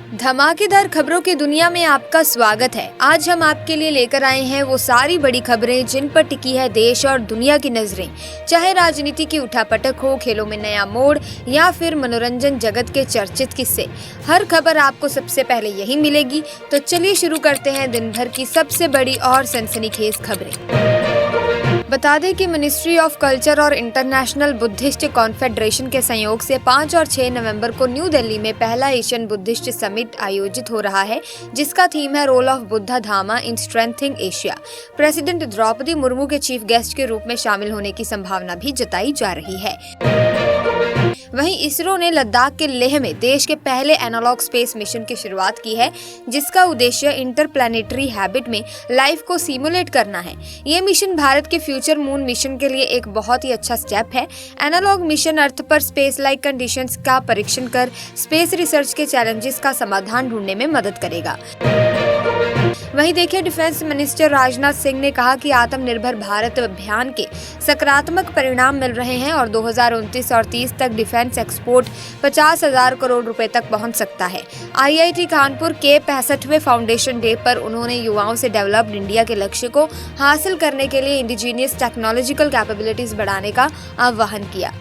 धमाकेदार खबरों की दुनिया में आपका स्वागत है। आज हम आपके लिए लेकर आए हैं वो सारी बड़ी खबरें जिन पर टिकी है देश और दुनिया की नजरें। चाहे राजनीति की उठापटक हो, खेलों में नया मोड़ या फिर मनोरंजन जगत के चर्चित किस्से, हर खबर आपको सबसे पहले यही मिलेगी। तो चलिए शुरू करते हैं दिन भर की सबसे बड़ी और सनसनीखेज खबरें। बता दें कि मिनिस्ट्री ऑफ कल्चर और इंटरनेशनल बुद्धिस्ट कॉन्फेडरेशन के सहयोग से 5 और 6 नवंबर को न्यू दिल्ली में पहला एशियन बुद्धिस्ट समिट आयोजित हो रहा है, जिसका थीम है role of Buddha Dhamma in strengthening Asia. President Draupadi Murmu के चीफ गेस्ट के रूप में शामिल होने की संभावना भी जताई जा रही है। वहीं इसरो ने लद्दाख के लेह में देश के पहले एनालॉग स्पेस मिशन की शुरुआत की है, जिसका उद्देश्य इंटरप्लैनेटरी हैबिट में लाइफ को सिमुलेट करना है। ये मिशन भारत के फ्यूचर मून मिशन के लिए एक बहुत ही अच्छा स्टेप है। एनालॉग मिशन अर्थ पर स्पेस लाइक कंडीशंस का परीक्षण कर स्पेस रिसर्च के चैलेंजेस का समाधान ढूंढने में मदद करेगा। वहीं देखिए, डिफेंस मिनिस्टर राजनाथ सिंह ने कहा कि आत्मनिर्भर भारत अभियान के सकारात्मक परिणाम मिल रहे हैं और 2029 और 30 तक डिफेंस एक्सपोर्ट 50,000 करोड़ रुपए तक पहुंच सकता है। आईआईटी कानपुर के 65वें फाउंडेशन डे पर उन्होंने युवाओं से डेवलप्ड इंडिया के लक्ष्य को हासिल करने के लिए इंडिजीनियस टेक्नोलॉजिकल कैपेबिलिटीज बढ़ाने का आह्वान किया।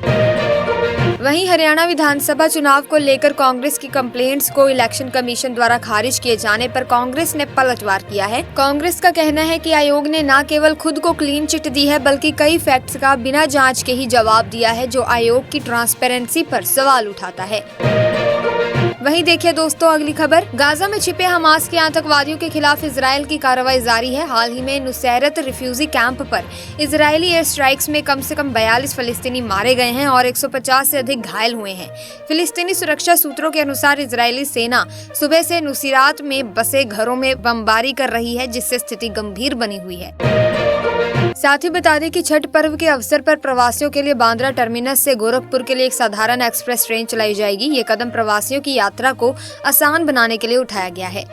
वहीं हरियाणा विधानसभा चुनाव को लेकर कांग्रेस की कंप्लेंट्स को इलेक्शन कमीशन द्वारा खारिज किए जाने पर कांग्रेस ने पलटवार किया है। कांग्रेस का कहना है कि आयोग ने न केवल खुद को क्लीन चिट दी है, बल्कि कई फैक्ट्स का बिना जांच के ही जवाब दिया है, जो आयोग की ट्रांसपेरेंसी पर सवाल उठाता है। वहीं देखिए दोस्तों, अगली खबर, गाजा में छिपे हमास के आतंकवादियों के खिलाफ इजरायल की कार्रवाई जारी है। हाल ही में नुसैरत रिफ्यूजी कैंप पर इजरायली एयर स्ट्राइक्स में कम से कम 42 फलस्तीनी मारे गए हैं और 150 से अधिक घायल हुए हैं। फिलिस्तीनी सुरक्षा सूत्रों के अनुसार इजरायली सेना सुबह से नुसीरात में बसे घरों में बमबारी कर रही है, जिससे स्थिति गंभीर बनी हुई है। साथ ही बता दें कि छठ पर्व के अवसर पर प्रवासियों के लिए बांद्रा टर्मिनस से गोरखपुर के लिए एक साधारण एक्सप्रेस ट्रेन चलाई जाएगी। ये कदम प्रवासियों की यात्रा को आसान बनाने के लिए उठाया गया है।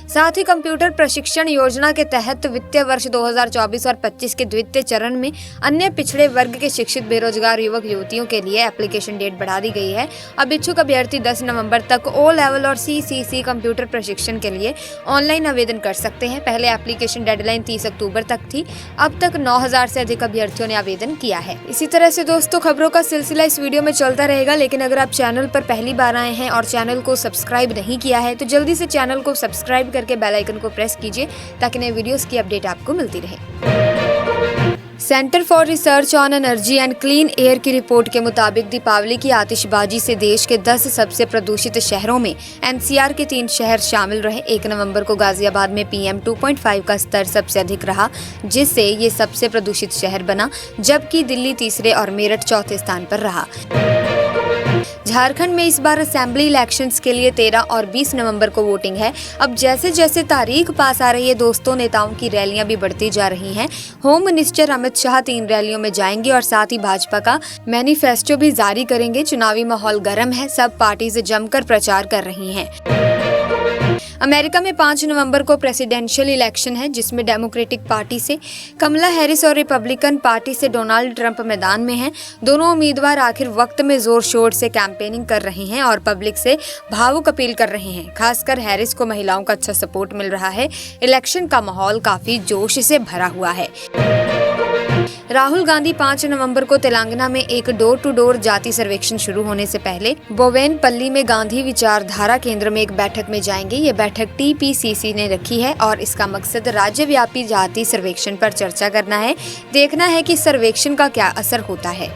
साथ ही कंप्यूटर प्रशिक्षण योजना के तहत वित्तीय वर्ष 2024 और 25 के द्वितीय चरण में अन्य पिछड़े वर्ग के शिक्षित बेरोजगार युवक युवतियों के लिए एप्लीकेशन डेट बढ़ा दी गई है। अब इच्छुक अभ्यर्थी 10 नवंबर तक ओ लेवल और सीसीसी कंप्यूटर प्रशिक्षण के लिए ऑनलाइन आवेदन कर सकते हैं। पहले एप्लीकेशन डेडलाइन 30 अक्टूबर तक थी। अब तक 9,000 से अधिक अभ्यर्थियों ने आवेदन किया है। इसी तरह से दोस्तों, खबरों का सिलसिला इस वीडियो में चलता रहेगा, लेकिन अगर आप चैनल पर पहली बार आए हैं और चैनल को सब्सक्राइब नहीं किया है तो जल्दी से चैनल को सब्सक्राइब करके बेल आइकन को प्रेस कीजिए ताकि नए वीडियोस की अपडेट आपको मिलती रहे। Centre for research on energy and clean air की रिपोर्ट के मुताबिक दीपावली की आतिशबाजी से देश के 10 सबसे प्रदूषित शहरों में एनसीआर के 3 शहर शामिल रहे। 1 नवंबर को गाजियाबाद में PM 2.5 का स्तर सबसे अधिक रहा, जिससे ये सबसे प्रदूषित शहर बना, जबकि दिल्ली तीसरे और मेरठ चौथे स्थान पर रहा। झारखंड में इस बार असेंबली इलेक्शंस के लिए 13 और 20 नवंबर को वोटिंग है। अब जैसे जैसे तारीख पास आ रही है दोस्तों, नेताओं की रैलियां भी बढ़ती जा रही हैं। होम मिनिस्टर अमित शाह 3 रैलियों में जाएंगे और साथ ही भाजपा का मैनिफेस्टो भी जारी करेंगे। चुनावी माहौल गर्म है, सब पार्टीज जमकर प्रचार कर रही हैं। अमेरिका में 5 नवंबर को प्रेसिडेंशियल इलेक्शन है, जिसमें डेमोक्रेटिक पार्टी से कमला हैरिस और रिपब्लिकन पार्टी से डोनाल्ड ट्रंप मैदान में हैं। दोनों उम्मीदवार आखिर वक्त में जोर शोर से कैंपेनिंग कर रहे हैं और पब्लिक से भावुक अपील कर रहे हैं। खासकर हैरिस को महिलाओं का अच्छा सपोर्ट मिल रहा है। इलेक्शन का माहौल काफी जोश से भरा हुआ है। राहुल गांधी 5 नवंबर को तेलंगाना में एक डोर टू डोर जाति सर्वेक्षण शुरू होने से पहले बोवेनपल्ली में गांधी विचारधारा केंद्र में एक बैठक में जाएंगे। ये बैठक TPCC ने रखी है और इसका मकसद राज्यव्यापी जाति सर्वेक्षण पर चर्चा करना है। देखना है कि सर्वेक्षण का क्या असर होता है।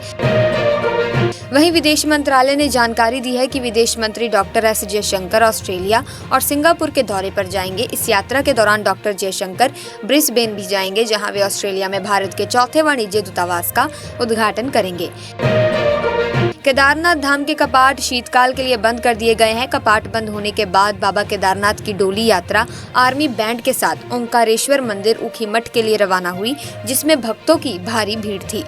वहीं विदेश मंत्रालय ने जानकारी दी है कि विदेश मंत्री डॉक्टर S जयशंकर ऑस्ट्रेलिया और सिंगापुर के दौरे पर जाएंगे। इस यात्रा के दौरान डॉक्टर जयशंकर ब्रिस्बेन भी जाएंगे, जहां वे ऑस्ट्रेलिया में भारत के चौथे वाणिज्य दूतावास का उद्घाटन करेंगे। केदारनाथ धाम के कपाट शीतकाल के लिए बंद कर दिए गए हैं। कपाट बंद होने के बाद बाबा केदारनाथ की डोली यात्रा आर्मी बैंड के साथ ओंकारेश्वर मंदिर ऊखीमठ के लिए रवाना हुई, जिसमें भक्तों की भारी भीड़ थी।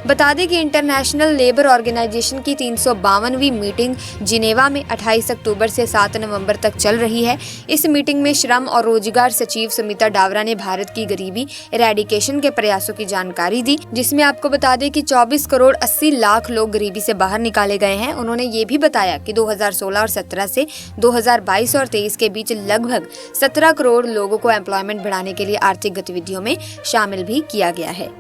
बता दें कि इंटरनेशनल लेबर ऑर्गेनाइजेशन की 352वीं मीटिंग जिनेवा में 28 अक्टूबर से 7 नवंबर तक चल रही है। इस मीटिंग में श्रम और रोजगार सचिव सुमिता डावरा ने भारत की गरीबी इरेडिकेशन के प्रयासों की जानकारी दी, जिसमें आपको बता दें कि 24 करोड़ 80 लाख लोग गरीबी से बाहर निकाले गए हैं। उन्होंने ये भी बताया कि 2016 और 17 से 2022 और 23 के बीच लगभग 17 करोड़ लोगों को एम्प्लॉयमेंट बढ़ाने के लिए आर्थिक गतिविधियों में शामिल भी किया गया है।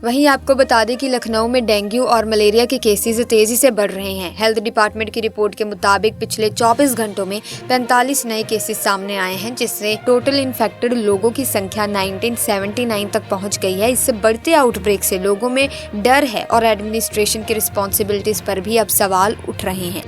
वहीं आपको बता दें कि लखनऊ में डेंगू और मलेरिया के केसेस तेजी से बढ़ रहे हैं। हेल्थ डिपार्टमेंट की रिपोर्ट के मुताबिक पिछले 24 घंटों में 45 नए केसेस सामने आए हैं, जिससे टोटल इन्फेक्टेड लोगों की संख्या 1979 तक पहुंच गई है। इससे बढ़ते आउटब्रेक से लोगों में डर है और एडमिनिस्ट्रेशन की रिस्पॉन्सिबिलिटीज पर भी अब सवाल उठ रहे हैं।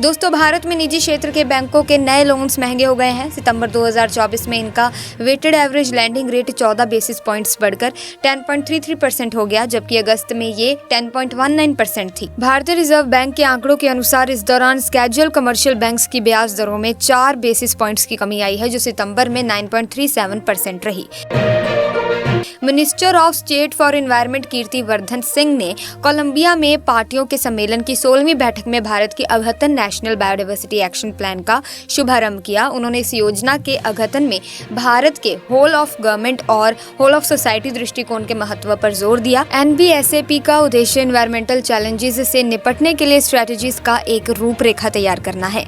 दोस्तों, भारत में निजी क्षेत्र के बैंकों के नए लोन्स महंगे हो गए हैं। सितंबर 2024 में इनका weighted average lending rate 14 basis points बढ़कर 10.33% हो गया, जबकि अगस्त में ये 10.19% थी। भारतीय रिजर्व बैंक के आंकड़ों के अनुसार इस दौरान स्केड्यूल्ड कमर्शियल बैंक्स की ब्याज दरों में 4 बेसिस पॉइंट्स की कमी आई है, जो सितंबर में 9.37% रही। Minister of state for environment Kirti Vardhan Singh ने कोलंबिया में पार्टियों के सम्मेलन की 16वीं बैठक में भारत की अघतन नेशनल बायोडायवर्सिटी एक्शन प्लान का शुभारंभ किया। उन्होंने इस योजना के अघतन में भारत के होल ऑफ गवर्नमेंट और होल ऑफ सोसाइटी दृष्टिकोण के महत्व पर जोर दिया। NBSAP का उद्देश्य एनवायरमेंटल चैलेंजेस से निपटने के लिए स्ट्रेटजीज का एक रूपरेखा तैयार करना है।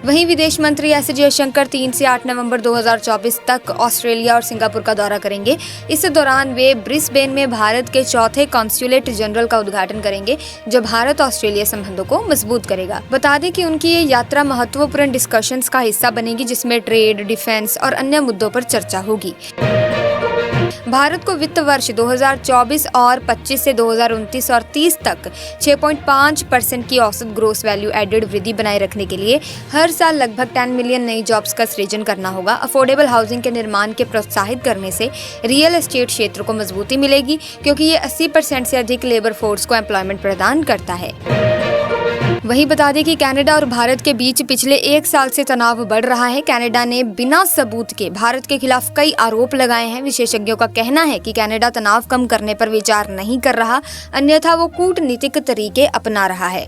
वहीं विदेश मंत्री एस जयशंकर 3 से 8 नवंबर 2024 तक ऑस्ट्रेलिया और सिंगापुर का दौरा करेंगे। इस दौरान वे ब्रिस्बेन में भारत के चौथे कॉन्सुलेट जनरल का उद्घाटन करेंगे, जो भारत ऑस्ट्रेलिया संबंधों को मजबूत करेगा। बता दें कि उनकी ये यात्रा महत्वपूर्ण डिस्कशंस का हिस्सा बनेगी, जिसमें ट्रेड, डिफेंस और अन्य मुद्दों पर चर्चा होगी। भारत को वित्त वर्ष 2024 और 25 से 2029 और 30 तक 6.5% की औसत ग्रोस वैल्यू एडेड वृद्धि बनाए रखने के लिए हर साल लगभग 10 मिलियन नई जॉब्स का सृजन करना होगा। अफोर्डेबल हाउसिंग के निर्माण के प्रोत्साहित करने से रियल एस्टेट क्षेत्र को मजबूती मिलेगी, क्योंकि ये 80% से अधिक लेबर फोर्स को एम्प्लॉयमेंट प्रदान करता है। वहीं बता दें कि कनाडा और भारत के बीच पिछले 1 साल से तनाव बढ़ रहा है। कनाडा ने बिना सबूत के भारत के खिलाफ कई आरोप लगाए हैं। विशेषज्ञों का कहना है कि कनाडा तनाव कम करने पर विचार नहीं कर रहा, अन्यथा वो कूटनीतिक तरीके अपना रहा है।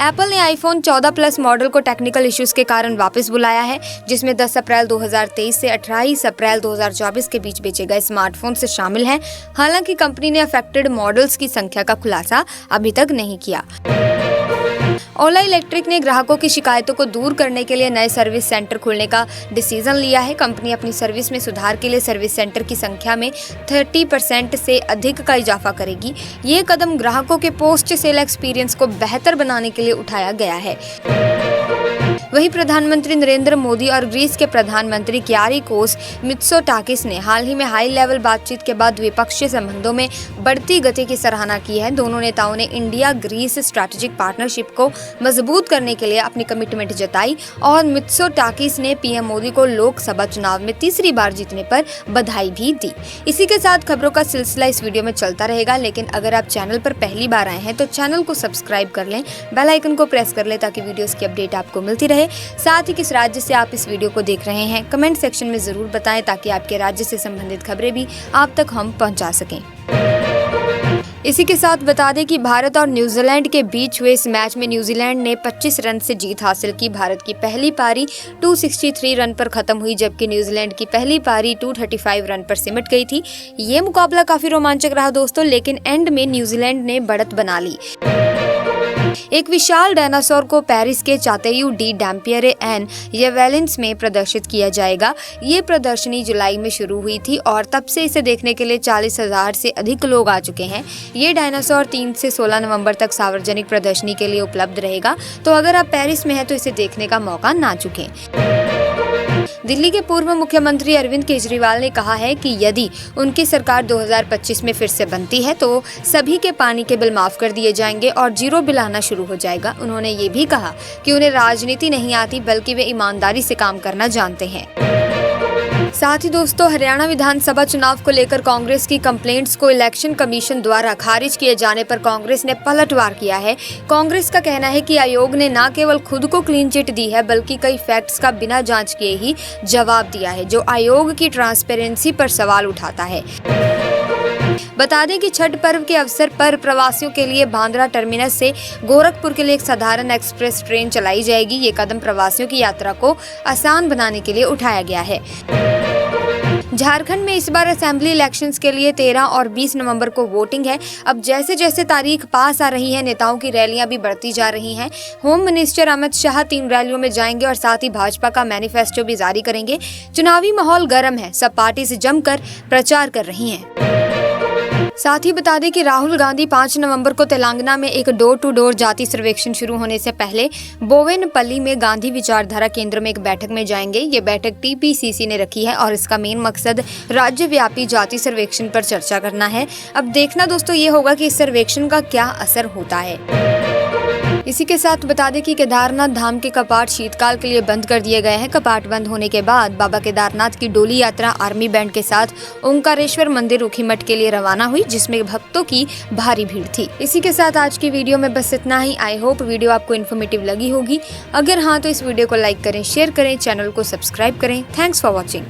एप्पल ने आईफोन 14 प्लस मॉडल को टेक्निकल इश्यूज के कारण वापस बुलाया है, जिसमें 10 अप्रैल 2023 से 28 अप्रैल 2024 के बीच बेचे गए स्मार्टफोन से शामिल हैं। हालांकि कंपनी ने अफेक्टेड मॉडल्स की संख्या का खुलासा अभी तक नहीं किया। ओला इलेक्ट्रिक ने ग्राहकों की शिकायतों को दूर करने के लिए नए सर्विस सेंटर खोलने का डिसीजन लिया है। कंपनी अपनी सर्विस में सुधार के लिए सर्विस सेंटर की संख्या में 30% से अधिक का इजाफा करेगी। ये कदम ग्राहकों के पोस्ट सेल एक्सपीरियंस को बेहतर बनाने के लिए उठाया गया है। वहीं प्रधानमंत्री नरेंद्र मोदी और ग्रीस के प्रधानमंत्री क्यारिकोस मित्सोटाकिस ने हाल ही में हाई लेवल बातचीत के बाद द्विपक्षीय संबंधों में बढ़ती गति की सराहना की है। दोनों नेताओं ने इंडिया ग्रीस स्ट्रैटेजिक पार्टनरशिप को मजबूत करने के लिए अपनी कमिटमेंट जताई और मित्सोटाकिस ने पीएम मोदी को लोकसभा चुनाव में तीसरी बार जीतने पर बधाई भी दी। इसी के साथ खबरों का सिलसिला इस वीडियो में चलता रहेगा, लेकिन अगर आप चैनल पर पहली बार आए हैं तो चैनल को सब्सक्राइब कर लें, बेल आइकन को प्रेस कर लें ताकि वीडियोस की अपडेट आपको मिलती रहे। साथ ही किस राज्य से आप इस वीडियो को देख रहे हैं कमेंट सेक्शन में जरूर बताएं, ताकि आपके राज्य से संबंधित खबरें भी आप तक हम पहुंचा सकें। इसी के साथ बता दें कि भारत और न्यूजीलैंड के बीच हुए इस मैच में न्यूजीलैंड ने 25 रन से जीत हासिल की। भारत की पहली पारी 263 रन पर खत्म हुई, जबकि न्यूजीलैंड की पहली पारी 235 रन पर सिमट गई थी। ये मुकाबला काफी रोमांचक रहा दोस्तों, लेकिन एंड में न्यूजीलैंड ने बढ़त बना ली। एक विशाल डायनासोर को पेरिस के चातेयू डी डैम्पियरे एन येवेलिन्स में प्रदर्शित किया जाएगा। ये प्रदर्शनी जुलाई में शुरू हुई थी और तब से इसे देखने के लिए 40,000 से अधिक लोग आ चुके हैं। ये डायनासोर 3 से 16 नवंबर तक सार्वजनिक प्रदर्शनी के लिए उपलब्ध रहेगा, तो अगर आप पेरिस में हैं तो इसे देखने का मौका ना चूकें। दिल्ली के पूर्व मुख्यमंत्री अरविंद केजरीवाल ने कहा है कि यदि उनकी सरकार 2025 में फिर से बनती है तो सभी के पानी के बिल माफ कर दिए जाएंगे और जीरो बिल आना शुरू हो जाएगा। उन्होंने ये भी कहा कि उन्हें राजनीति नहीं आती, बल्कि वे ईमानदारी से काम करना जानते हैं। साथ ही दोस्तों, हरियाणा विधानसभा चुनाव को लेकर कांग्रेस की कंप्लेंट्स को इलेक्शन कमीशन द्वारा खारिज किए जाने पर कांग्रेस ने पलटवार किया है। कांग्रेस का कहना है कि आयोग ने न केवल खुद को क्लीन चिट दी है, बल्कि कई फैक्ट्स का बिना जांच किए ही जवाब दिया है, जो आयोग की ट्रांसपेरेंसी पर सवाल उठाता है। बता दें कि छठ पर्व के अवसर पर प्रवासियों के लिए बांद्रा टर्मिनस से गोरखपुर के लिए एक साधारण एक्सप्रेस ट्रेन चलाई जाएगी। ये कदम प्रवासियों की यात्रा को आसान बनाने के लिए उठाया गया है। झारखंड में इस बार असेंबली इलेक्शंस के लिए 13 और 20 नवंबर को वोटिंग है। अब जैसे जैसे तारीख पास आ रही है, नेताओं की रैलियां भी बढ़ती जा रही हैं। होम मिनिस्टर अमित शाह 3 रैलियों में जाएंगे और साथ ही भाजपा का मैनिफेस्टो भी जारी करेंगे। चुनावी माहौल गर्म है, सब पार्टी से जमकर प्रचार कर रही हैं। साथ ही बता दें कि राहुल गांधी 5 नवंबर को तेलंगाना में एक डोर टू डोर जाति सर्वेक्षण शुरू होने से पहले बोवेनपल्ली में गांधी विचारधारा केंद्र में एक बैठक में जाएंगे। ये बैठक टीपीसीसी ने रखी है और इसका मेन मकसद राज्यव्यापी जाति सर्वेक्षण पर चर्चा करना है। अब देखना दोस्तों ये होगा कि इस सर्वेक्षण का क्या असर होता है। इसी के साथ बता दें कि केदारनाथ धाम के कपाट शीतकाल के लिए बंद कर दिए गए हैं। कपाट बंद होने के बाद बाबा केदारनाथ की डोली यात्रा आर्मी बैंड के साथ ओंकारेश्वर मंदिर ऊखीमठ के लिए रवाना हुई, जिसमें भक्तों की भारी भीड़ थी। इसी के साथ आज की वीडियो में बस इतना ही। आई होप वीडियो आपको इन्फॉर्मेटिव लगी होगी। अगर हाँ तो इस वीडियो को लाइक करें, शेयर करें, चैनल को सब्सक्राइब करें। Thanks for watching.